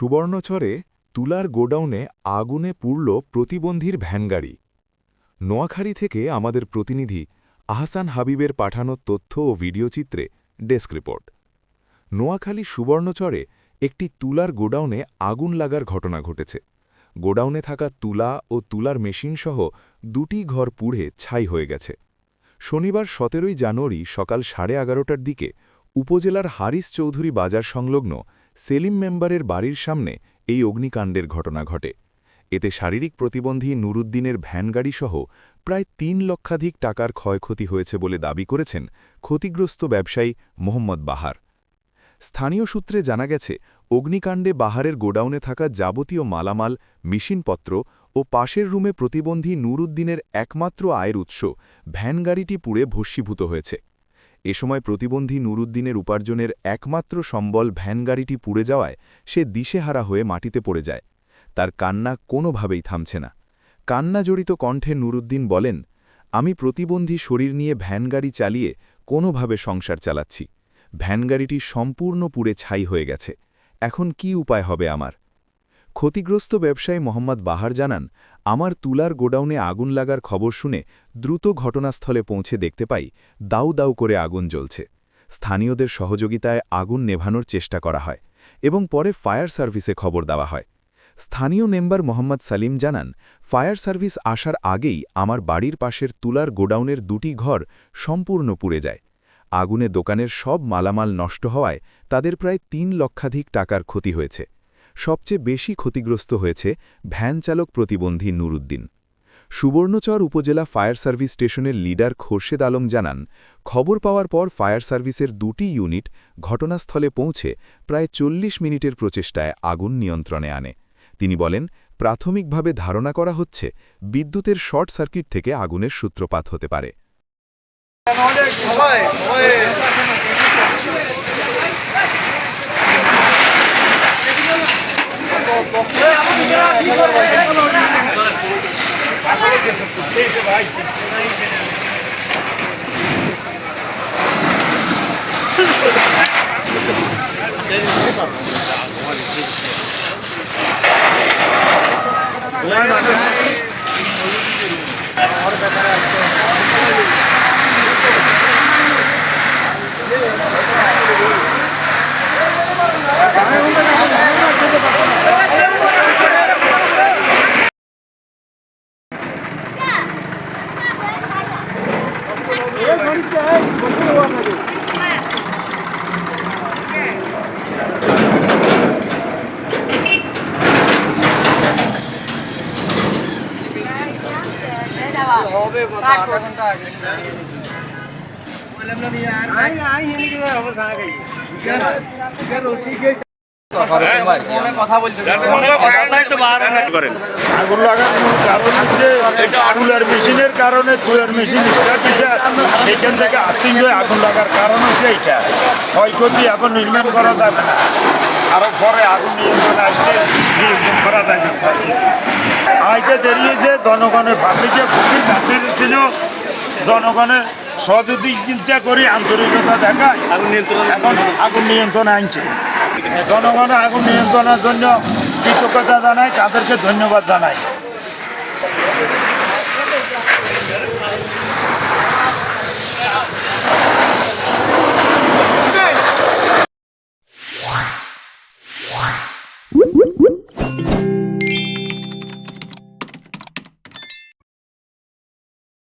সুবর্ণচরে তুলার গোডাউনে আগুনে পুড়ল প্রতিবন্ধীর ভ্যানগাড়ি। নোয়াখালী থেকে আমাদের প্রতিনিধি আহসান হাবিবের পাঠানো তথ্য ও ভিডিওচিত্রে ডেস্ক রিপোর্ট। নোয়াখালী সুবর্ণচরে একটি তুলার গোডাউনে আগুন লাগার ঘটনা ঘটেছে। গোডাউনে থাকা তুলা ও তুলার মেশিনসহ দুটি ঘর পুড়ে ছাই হয়ে গেছে। শনিবার ১৭ই জানুয়ারি সকাল 11:30টার দিকে উপজেলার হারিস চৌধুরী বাজার সংলগ্ন সেলিম মেম্বারের বাড়ির সামনে এই অগ্নিকাণ্ডের ঘটনা ঘটে। এতে শারীরিক প্রতিবন্ধী নুরুদ্দিনের ভ্যানগাড়িসহ প্রায় ৩ লক্ষাধিক টাকার ক্ষয়ক্ষতি হয়েছে বলে দাবি করেছেন ক্ষতিগ্রস্ত ব্যবসায়ী মোহাম্মদ বাহার। স্থানীয় সূত্রে জানা গেছে, অগ্নিকাণ্ডে বাহারের গোডাউনে থাকা যাবতীয় মালামাল, মেশিনপত্র ও পাশের রুমে প্রতিবন্ধী নুরুদ্দিনের একমাত্র আয়ের উৎস ভ্যানগাড়িটি পুড়ে ভস্মীভূত হয়েছে। এ সময় প্রতিবন্ধী নুরুদ্দিনের উপার্জনের একমাত্র সম্বল ভ্যানগাড়িটি পুড়ে যাওয়ায় সে দিশেহারা হয়ে মাটিতে পড়ে যায়। তার কান্না কোনোভাবেই থামছে না। কান্নাজড়িত কণ্ঠে নুরুদ্দিন বলেন, আমি প্রতিবন্ধী শরীর নিয়ে ভ্যানগাড়ি চালিয়ে কোনোভাবে সংসার চালাচ্ছি। ভ্যানগাড়িটি সম্পূর্ণ পুড়ে ছাই হয়ে গেছে। এখন কি উপায় হবে আমার? ক্ষতিগ্রস্ত ব্যবসায়ী মোহাম্মদ বাহার জানান, আমার তুলার গোডাউনে আগুন লাগার খবর শুনে দ্রুত ঘটনাস্থলে পৌঁছে দেখতে পাই দাউ দাউ করে আগুন জ্বলছে। স্থানীয়দের সহযোগিতায় আগুন নেভানোর চেষ্টা করা হয় এবং পরে ফায়ার সার্ভিসে খবর দেওয়া হয়। স্থানীয় মেম্বার মোহাম্মদ সালিম জানান, ফায়ার সার্ভিস আসার আগেই আমার বাড়ির পাশের তুলার গোডাউনের দুটি ঘর সম্পূর্ণ পুড়ে যায়। আগুনে দোকানের সব মালামাল নষ্ট হওয়ায় তাদের প্রায় ৩ লক্ষাধিক টাকার ক্ষতি হয়েছে। সবচেয়ে বেশি ক্ষতিগ্রস্ত হয়েছে ভ্যানচালক প্রতিবন্ধী নুরুদ্দিন। সুবর্ণচর উপজেলা ফায়ার সার্ভিস স্টেশনের লিডার খোরশেদ আলম জানান, খবর পাওয়ার পর ফায়ার সার্ভিসের দুটি ইউনিট ঘটনাস্থলে পৌঁছে প্রায় ৪০ মিনিটের প্রচেষ্টায় আগুন নিয়ন্ত্রণে আনে। তিনি বলেন, প্রাথমিকভাবে ধারণা করা হচ্ছে বিদ্যুতের শর্ট সার্কিট থেকে আগুনের সূত্রপাত হতে পারে। হবে কত আধা ঘন্টা আগে বললাম না আই আই হিনি কি হবে খানা খাই কে রসি কে কথা বলতে একটু বার করেন। আগুন লাগার কারণ হচ্ছে এটা তুলার মেশিনের কারণে, তুলার মেশিন স্টার্ট দিচ্ছে, সেইখান থেকে আর্থিং হয়ে আগুন লাগার কারণ হচ্ছে এইটা। ক্ষয়ক্ষতি এখন নির্মাণ করা যাবে না, আরো পরে আগুন নিয়ন্ত্রণে আসলে নিয়ন্ত্রণ করা যাবে না। আইতে দেরিয়েছে, জনগণের পাবলিকে খুবই কাছে ছিল, জনগণের সহযোগিতা করে আন্তরিকতা দেখায় এখন আগুন নিয়ন্ত্রণে আনছে। জনগণের আগুন নিয়ন্ত্রণের জন্য কৃতজ্ঞতা জানাই, তাদেরকে ধন্যবাদ জানাই।